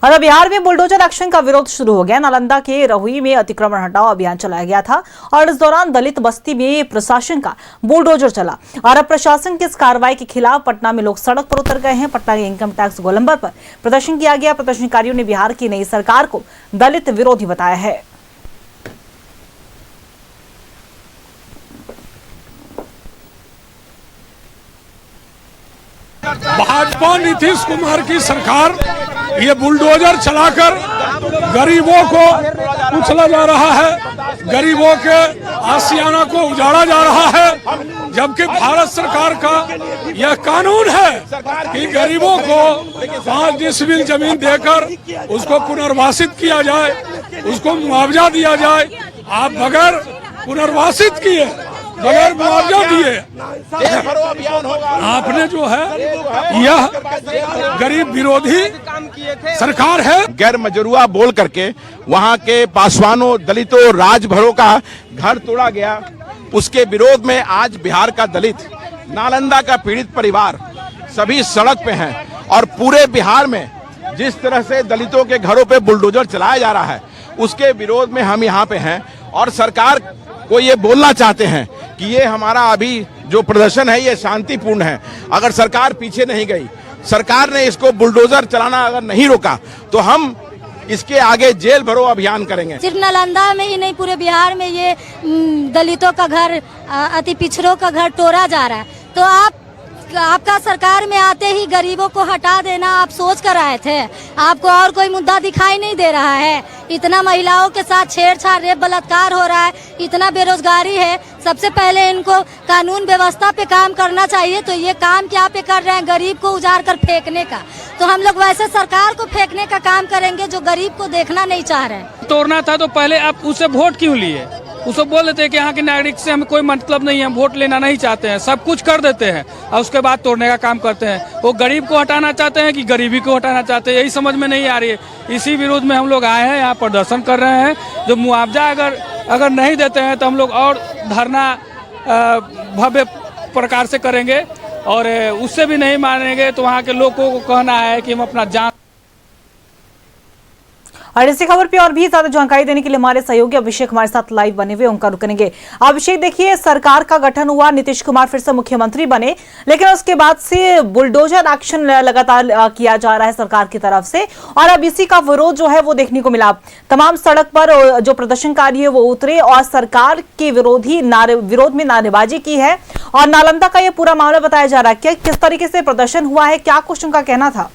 और बिहार में bulldozer action का विरोध शुरू हो गया। नालंदा के रहुई में अतिक्रमण हटाओ अभियान चलाया गया था और इस दौरान दलित बस्ती में प्रशासन का बुलडोजर चला और अब प्रशासन की इस कार्रवाई के खिलाफ पटना में लोग सड़क पर उतर गए हैं। पटना के इनकम टैक्स गोलंबर पर प्रदर्शन किया गया। प्रदर्शनकारियों ने बिहार की नई सरकार को दलित विरोधी बताया है। भाजपा नीतीश कुमार की सरकार ये बुलडोजर चलाकर गरीबों को कुचला जा रहा है, गरीबों के आशियाना को उजाड़ा जा रहा है, जबकि भारत सरकार का यह कानून है कि गरीबों को 5 डिसमिल जमीन देकर उसको पुनर्वासित किया जाए, उसको मुआवजा दिया जाए। आप बगैर पुनर्वासित किए, बगैर मुआवजा दिए आपने जो है यह गरीब विरोधी सरकार है। गैर मजरूआ बोल करके वहां के पासवानों, दलितों, राजभरों का घर तोड़ा गया। उसके विरोध में आज बिहार का दलित, नालंदा का पीड़ित परिवार सभी सड़क पे हैं और पूरे बिहार में जिस तरह से दलितों के घरों पे बुलडोजर चलाया जा रहा है उसके विरोध में हम यहाँ पे हैं और सरकार को ये बोलना चाहते हैं कि ये हमारा अभी जो प्रदर्शन है ये शांतिपूर्ण है। अगर सरकार पीछे नहीं गई, सरकार ने इसको बुलडोजर चलाना अगर नहीं रोका तो हम इसके आगे जेल भरो अभियान करेंगे। सिर्फ नालंदा में ही नहीं, पूरे बिहार में ये दलितों का घर, अति पिछड़ों का घर तोड़ा जा रहा है। तो आपका सरकार में आते ही गरीबों को हटा देना आप सोच कर आए थे? आपको और कोई मुद्दा दिखाई नहीं दे रहा है? इतना महिलाओं के साथ छेड़छाड़, रेप, बलात्कार हो रहा है, इतना बेरोजगारी है। सबसे पहले इनको कानून व्यवस्था पे काम करना चाहिए। तो ये काम क्या पे कर रहे हैं? गरीब को उजाड़ कर फेंकने का। तो हम लोग वैसे सरकार को फेंकने का काम करेंगे जो गरीब को देखना नहीं चाह रहे। तोड़ना था तो पहले आप उससे वोट क्यों लिए? उसको बोल देते हैं कि यहाँ के नागरिक से हमें कोई मतलब नहीं है, हम वोट लेना नहीं चाहते हैं, सब कुछ कर देते हैं और उसके बाद तोड़ने का काम करते हैं। वो गरीब को हटाना चाहते हैं कि गरीबी को हटाना चाहते हैं, यही समझ में नहीं आ रही है। इसी विरोध में हम लोग आए हैं, यहाँ प्रदर्शन कर रहे हैं। जो मुआवजा अगर नहीं देते हैं तो हम लोग और धरना भव्य प्रकार से करेंगे और उससे भी नहीं मानेंगे तो वहाँ के लोगों को कहना है कि हम अपना जान। और इसी खबर पे और भी ज्यादा जानकारी देने के लिए हमारे सहयोगी अभिषेक हमारे साथ लाइव बने हुए, उनका रुकेंगे। अभिषेक, देखिए सरकार का गठन हुआ, नीतीश कुमार फिर से मुख्यमंत्री बने, लेकिन उसके बाद से बुलडोजर एक्शन लगातार किया जा रहा है सरकार की तरफ से और अब इसी का विरोध जो है वो देखने को मिला। तमाम सड़क पर जो प्रदर्शनकारी है वो उतरे और सरकार के विरोध में नारेबाजी की है और नालंदा का ये पूरा मामला बताया जा रहा है। किस तरीके से प्रदर्शन हुआ है, क्या कुछ उनका कहना था?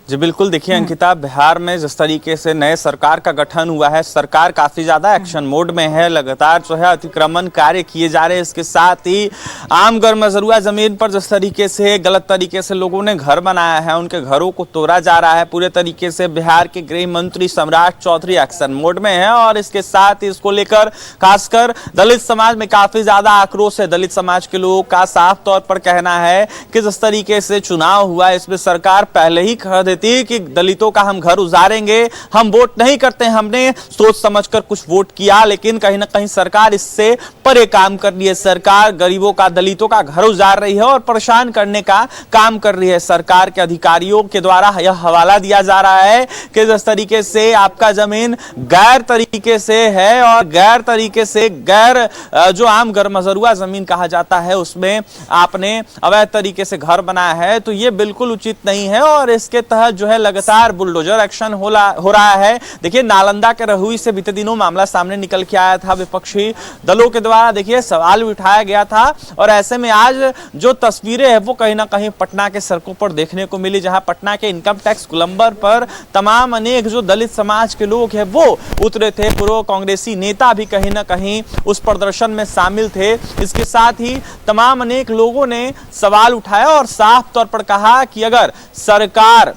जी बिल्कुल, देखिए अंकिता, बिहार में जिस तरीके से नए सरकार का गठन हुआ है, सरकार काफी ज्यादा एक्शन मोड में है। लगातार जो है अतिक्रमण कार्य किए जा रहे हैं। इसके साथ ही आम गैरमजरूआ जमीन पर जिस तरीके से गलत तरीके से लोगों ने घर बनाया है, उनके घरों को तोड़ा जा रहा है। पूरे तरीके से बिहार के गृह मंत्री सम्राट चौधरी एक्शन मोड में है और इसके साथ ही इसको लेकर खासकर दलित समाज में काफी ज्यादा आक्रोश है। दलित समाज के लोगों का साफ तौर पर कहना है कि जिस तरीके से चुनाव हुआ इसमें सरकार पहले ही कह देती कि दलितों का हम घर उजाड़ेंगे, हम वोट नहीं करते, हमने सोच समझकर कुछ वोट किया, लेकिन कहीं ना कहीं सरकार इससे परे काम कर रही है। सरकार गरीबों का, दलितों का घर उजाड़ रही है और परेशान करने का काम कर रही है। सरकार के अधिकारियों के द्वारा यह हवाला दिया जा रहा है कि जिस तरीके से आपका जमीन गैर तरीके से है और गैर तरीके से जो आम गैरमजरूआ जमीन कहा जाता है उसमें आपने अवैध तरीके से घर बनाया है, तो ये बिल्कुल उचित नहीं है और इसके तहत जो है लगातार बुलडोजर एक्शन हो रहा है। देखिए नालंदा के रहुई से बीते दिनों मामला सामने निकल के आया था। विपक्षी दलों के द्वारा देखिए सवाल उठाया गया था और ऐसे में आज जो तस्वीरें हैं वो कहीं ना कहीं पटना के सड़कों पर देखने को मिली, जहां पटना के इनकम टैक्स गोलंबर पर तमाम अनेक जो दलित समाज के लोग हैं वो उतरे थे। पूर्व कांग्रेसी नेता भी कहीं ना कहीं उस प्रदर्शन में शामिल थे। इसके साथ ही तमाम अनेक लोगों ने सवाल उठाया और साफ तौर पर कहा कि अगर सरकार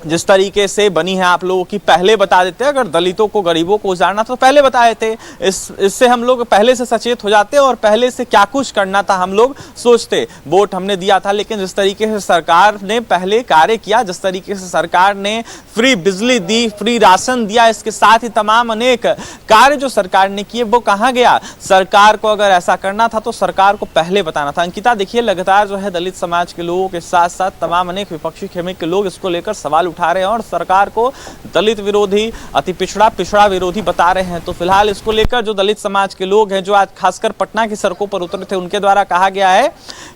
जिस तरीके से बनी है आप लोगों की पहले बता देते हैं। अगर दलितों को गरीबों को उजाड़ना तो पहले बता देते, इससे हम लोग पहले से सचेत हो जाते और पहले से क्या कुछ करना था हम लोग सोचते। वोट हमने दिया था, लेकिन जिस तरीके से सरकार ने पहले कार्य किया, जिस तरीके से सरकार ने फ्री बिजली दी, फ्री राशन दिया, इसके साथ ही तमाम अनेक कार्य जो सरकार ने किए वो कहाँ गया। सरकार को अगर ऐसा करना था तो सरकार को पहले बताना था। अंकिता देखिए, लगातार जो है दलित समाज के लोगों के साथ साथ तमाम अनेक विपक्षी खेमे के लोग इसको लेकर सवाल उठा रहे हैं और सरकार को दलित विरोधी, अति पिछड़ा विरोधी बता रहे हैं। तो फिलहाल इसको लेकर जो दलित समाज के लोग हैं, जो आज खासकर पटना की सड़कों पर उतरे थे, उनके द्वारा कहा गया है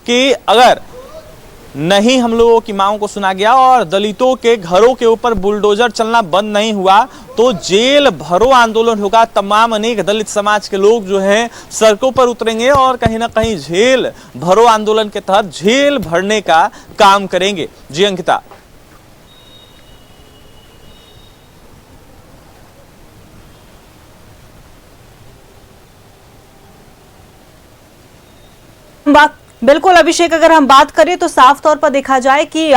कि अगर नहीं हम लोगों की मांगों को सुना गया और दलितों के घरों के ऊपर बुलडोजर चलना बंद नहीं हुआ तो जेल भरो आंदोलन होगा। तमाम अनेक दलित समाज के लोग जो हैं सड़कों पर उतरेंगे और कहीं ना कहीं जेल भरो आंदोलन के तहत जेल भरने का काम करेंगे। जी अंकिता। बिल्कुल अभिषेक, अगर हम बात करें तो साफ तौर पर देखा जाए कि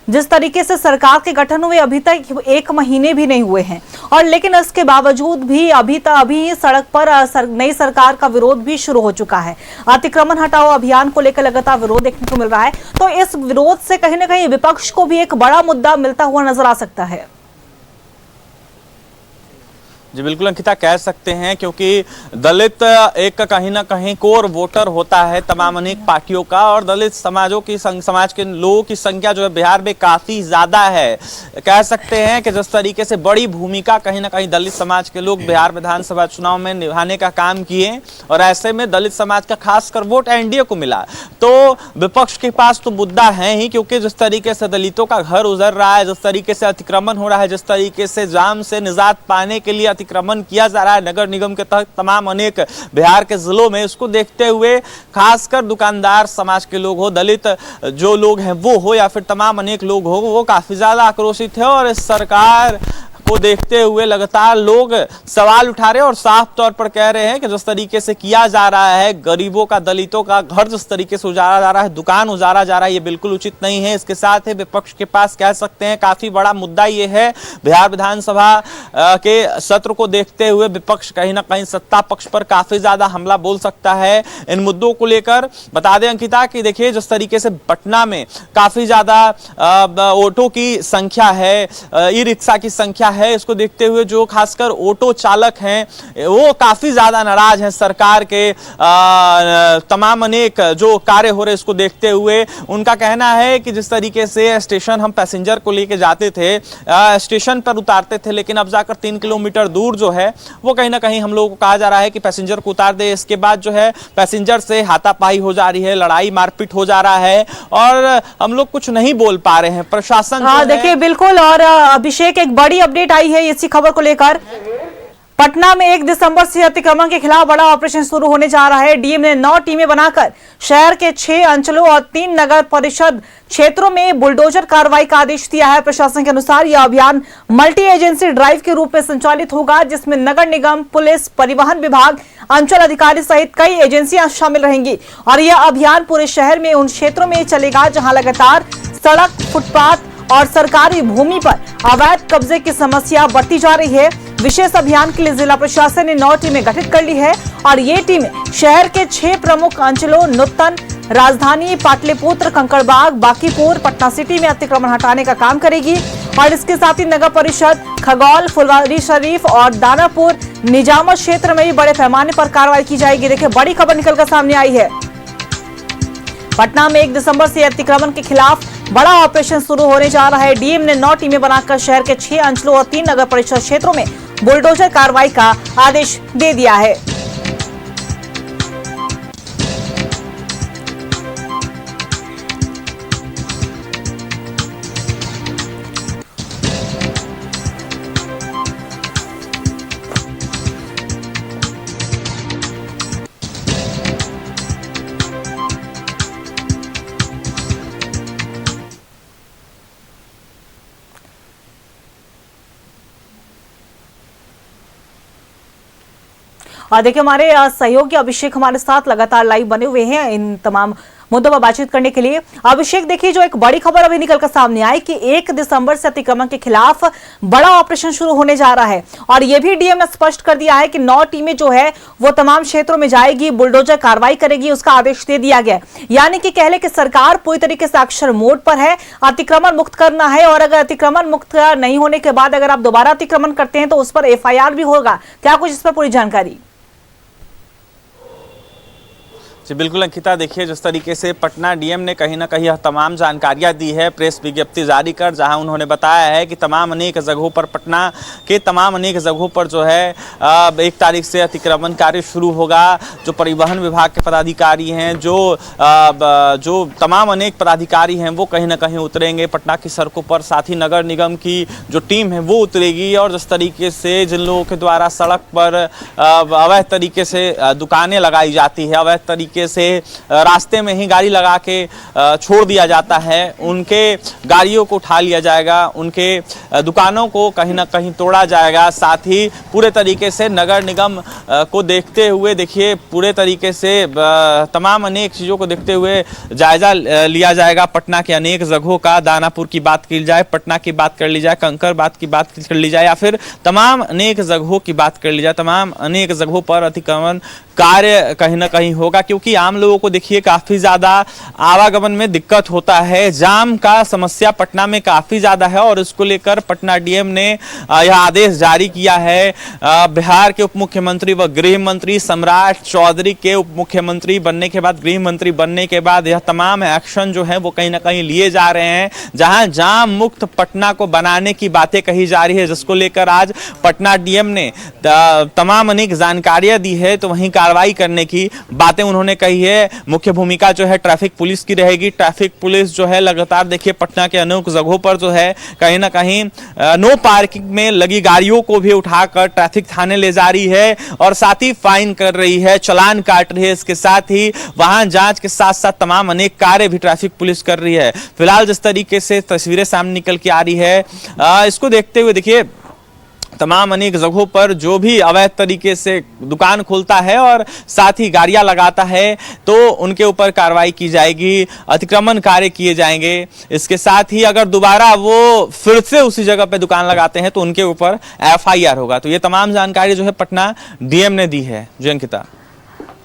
जिस तरीके से सरकार के गठन हुए अभी तक 1 महीने भी नहीं हुए हैं और लेकिन इसके बावजूद भी अभी सड़क पर नई सरकार का विरोध भी शुरू हो चुका है। अतिक्रमण हटाओ अभियान को लेकर लगातार विरोध देखने को मिल रहा है, तो इस विरोध से कहीं ना कहीं विपक्ष को भी एक बड़ा मुद्दा मिलता हुआ नजर आ सकता है। जी बिल्कुल अंकिता, कह सकते हैं क्योंकि दलित एक कहीं ना कहीं कोर वोटर होता है तमाम अनेक पार्टियों का और दलित समाज के लोगों की संख्या जो है बिहार में काफी ज्यादा है। कह सकते हैं कि जिस तरीके से बड़ी भूमिका कहीं ना कहीं दलित समाज के लोग बिहार विधानसभा चुनाव में निभाने का काम किए और ऐसे में दलित समाज का खासकर वोट एनडीए को मिला। तो विपक्ष के पास तो मुद्दा है ही, क्योंकि जिस तरीके से दलितों का घर उजड़ रहा है, जिस तरीके से अतिक्रमण हो रहा है, जिस तरीके से जाम से निजात पाने के लिए अतिक्रमण किया जा रहा है नगर निगम के तहत तमाम अनेक बिहार के जिलों में, इसको देखते हुए खासकर दुकानदार समाज के लोग हो, दलित जो लोग हैं वो हो या फिर तमाम अनेक लोग हो, वो काफी ज्यादा आक्रोशित है और इस सरकार को देखते हुए लगातार लोग सवाल उठा रहे हैं और साफ तौर पर कह रहे हैं कि जिस तरीके से किया जा रहा है, गरीबों का, दलितों का घर जिस तरीके से उजाड़ा जा रहा है, दुकान उजाड़ा जा रहा है, ये बिल्कुल उचित नहीं है। इसके साथ ही विपक्ष के पास कह सकते हैं काफी बड़ा मुद्दा ये है, बिहार विधानसभा के सत्र को देखते हुए विपक्ष कहीं ना कहीं सत्ता पक्ष पर काफी ज्यादा हमला बोल सकता है। इन मुद्दों को लेकर बता दें अंकिता कि देखिए जिस तरीके से पटना में काफी ज्यादा ऑटो की संख्या है, ई रिक्शा की संख्या है, इसको देखते हुए जो खासकर ऑटो चालक हैं वो काफी ज्यादा नाराज हैं सरकार के तमाम अनेक जो कार्य हो रहे इसको देखते हुए। उनका कहना है कि जिस तरीके से स्टेशन हम पैसेंजर को लेके जाते थे, स्टेशन पर उतारते थे, लेकिन अब जाकर 3 किलोमीटर दूर जो है वो कहीं ना कहीं हम लोगों को कहा जा रहा है कि पैसेंजर को उतार दे। इसके बाद जो है पैसेंजर से हाथापाई हो जा रही है, लड़ाई मारपीट हो जा रहा है और हम लोग कुछ नहीं बोल पा रहे हैं। प्रशासन देखिए बिल्कुल। और अभिषेक, एक बड़ी अपडेट आई है इसी खबर को लेकर। पटना में 1 दिसंबर से अतिक्रमण के खिलाफ बड़ा ऑपरेशन शुरू होने जा रहा है। डीएम ने 9 टीमें बनाकर शहर के 6 अंचलों और 3 नगर परिषद क्षेत्रों में बुलडोजर कार्रवाई का आदेश दिया है। प्रशासन के अनुसार यह अभियान मल्टी एजेंसी ड्राइव के रूप में संचालित होगा, जिसमें नगर निगम, पुलिस, परिवहन विभाग, अंचल अधिकारी सहित कई एजेंसियां शामिल रहेंगी और यह अभियान पूरे शहर में उन क्षेत्रों में चलेगा जहां लगातार सड़क, फुटपाथ और सरकारी भूमि पर अवैध कब्जे की समस्या बढ़ती जा रही है। विशेष अभियान के लिए जिला प्रशासन ने 9 टीमें गठित कर ली है और ये टीमें शहर के 6 प्रमुख अंचलों नूतन, राजधानी, पाटलिपुत्र, कंकड़बाग, बांकीपुर, पटना सिटी में अतिक्रमण हटाने का काम करेगी और इसके साथ ही नगर परिषद, खगौल, फुलवारीशरीफ और दानापुर, निजामत क्षेत्र में भी बड़े पैमाने पर कार्रवाई की जाएगी। देखिए बड़ी खबर निकलकर सामने आई है। पटना में 1 दिसंबर से अतिक्रमण के खिलाफ बड़ा ऑपरेशन शुरू होने जा रहा है। डीएम ने 9 टीमें बनाकर शहर के 6 अंचलों और 3 नगर परिषद क्षेत्रों में बुलडोजर कार्रवाई का आदेश दे दिया है। और देखिए हमारे सहयोगी अभिषेक हमारे साथ लगातार लाइव बने हुए हैं इन तमाम मुद्दों पर बातचीत करने के लिए। अभिषेक, देखिए जो एक बड़ी खबर अभी निकलकर सामने आई कि 1 दिसंबर से अतिक्रमण के खिलाफ बड़ा ऑपरेशन शुरू होने जा रहा है और यह भी डीएम ने स्पष्ट कर दिया है कि 9 टीमें जो है वो तमाम क्षेत्रों में जाएगी, बुलडोजर कार्रवाई करेगी, उसका आदेश दे दिया गया। यानी कि कह ले कि सरकार पूरी तरीके से एक्शन मोड पर है, अतिक्रमण मुक्त करना है और अगर अतिक्रमण मुक्त नहीं होने के बाद अगर आप दोबारा अतिक्रमण करते हैं तो उस पर एफआईआर भी होगा। क्या कुछ इस पर पूरी जानकारी? जी बिल्कुल अंकिता, देखिए जिस तरीके से पटना डीएम ने कहीं ना कहीं यह तमाम जानकारियां दी है प्रेस विज्ञप्ति जारी कर, जहां उन्होंने बताया है कि तमाम अनेक जगहों पर पटना के तमाम अनेक जगहों पर जो है 1 तारीख से अतिक्रमण कार्य शुरू होगा। जो परिवहन विभाग के पदाधिकारी हैं, जो तमाम अनेक पदाधिकारी हैं वो कहीं ना कहीं उतरेंगे पटना की सड़कों पर, साथ ही नगर निगम की जो टीम है वो उतरेगी। और जिस तरीके से जिन लोगों के द्वारा सड़क पर अवैध तरीके से दुकानें लगाई जाती है, अवैध तरीके से रास्ते में ही गाड़ी लगा के छोड़ दिया जाता है, उनके गाड़ियों को उठा लिया जाएगा, उनके दुकानों को कहीं ना कहीं तोड़ा जाएगा। साथ ही पूरे तरीके से नगर निगम को देखते हुए, देखिए पूरे तरीके से तमाम अनेक चीज़ों को देखते हुए जायजा लिया जाएगा पटना के अनेक जगहों का। दानापुर की बात की जाए, पटना की बात कर ली जाए, कंकड़बाग की बात कर ली जाए या फिर तमाम अनेक जगहों की बात कर ली जाए, तमाम अनेक जगहों पर अतिक्रमण कार्य कहीं ना कहीं होगा। क्योंकि आम लोगों को देखिए काफी ज्यादा आवागमन में दिक्कत होता है, जाम का समस्या पटना में काफी ज्यादा है और इसको लेकर पटना डीएम ने यह आदेश जारी किया है। बिहार के उप मुख्यमंत्री व गृह मंत्री सम्राट चौधरी के उप मुख्यमंत्री बनने के बाद, गृह मंत्री बनने के बाद यह तमाम एक्शन जो है वो कहीं ना कहीं लिए जा रहे हैं, जहां जाम मुक्त पटना को बनाने की बातें कही जा रही है, जिसको लेकर आज पटना डीएम ने तमाम अनेक जानकारियां दी है। तो वहीं कार्रवाई करने की बातें उन्होंने कही है। मुख्य भूमिका जो है ट्रैफिक पुलिस की रहेगी। ट्रैफिक पुलिस जो है लगातार देखिए पटना के अनेक जगहों पर जो है कहीं ना कहीं नो पार्किंग में लगी गाड़ियों को भी उठाकर ट्रैफिक थाने ले जा रही है और साथ ही फाइन कर रही है, चालान काट रही है। इसके साथ ही वाहन जांच के साथ साथ तमाम अनेक कार्य भी ट्रैफिक पुलिस कर रही है। फिलहाल जिस तरीके से तस्वीरें सामने निकल के आ रही है, इसको देखते हुए देखिए तमाम अनेक जगहों पर जो भी अवैध तरीके से दुकान खोलता है और साथ ही गाड़ियां लगाता है तो उनके ऊपर कार्रवाई की जाएगी, अतिक्रमण कार्य किए जाएंगे। इसके साथ ही अगर दोबारा वो फिर से उसी जगह पे दुकान लगाते हैं तो उनके ऊपर एफआईआर होगा। तो ये तमाम जानकारी जो है पटना डीएम ने दी है। जी अंकिता।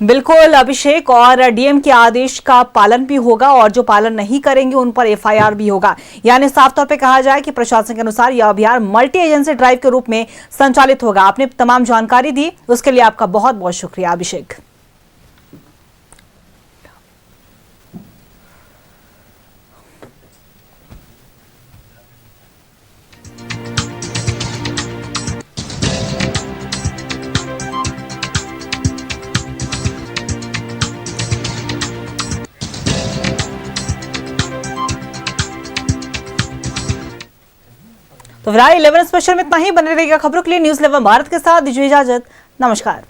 बिल्कुल अभिषेक, और डीएम के आदेश का पालन भी होगा और जो पालन नहीं करेंगे उन पर एफआईआर भी होगा। यानी साफ तौर पे कहा जाए कि प्रशासन के अनुसार यह अभियान मल्टी एजेंसी ड्राइव के रूप में संचालित होगा। आपने तमाम जानकारी दी, उसके लिए आपका बहुत बहुत शुक्रिया अभिषेक। तो फिलहाल 11 स्पेशल में इतना ही। बने रहिएगा खबरों के लिए न्यूज़ 11 भारत के साथ। दीजिए इजाजत, नमस्कार।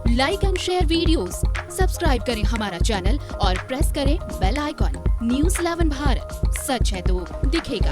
Like and share videos, subscribe करें हमारा चैनल और प्रेस करें बेल आइकॉन। न्यूज़ 11 भारत, सच है तो दिखेगा।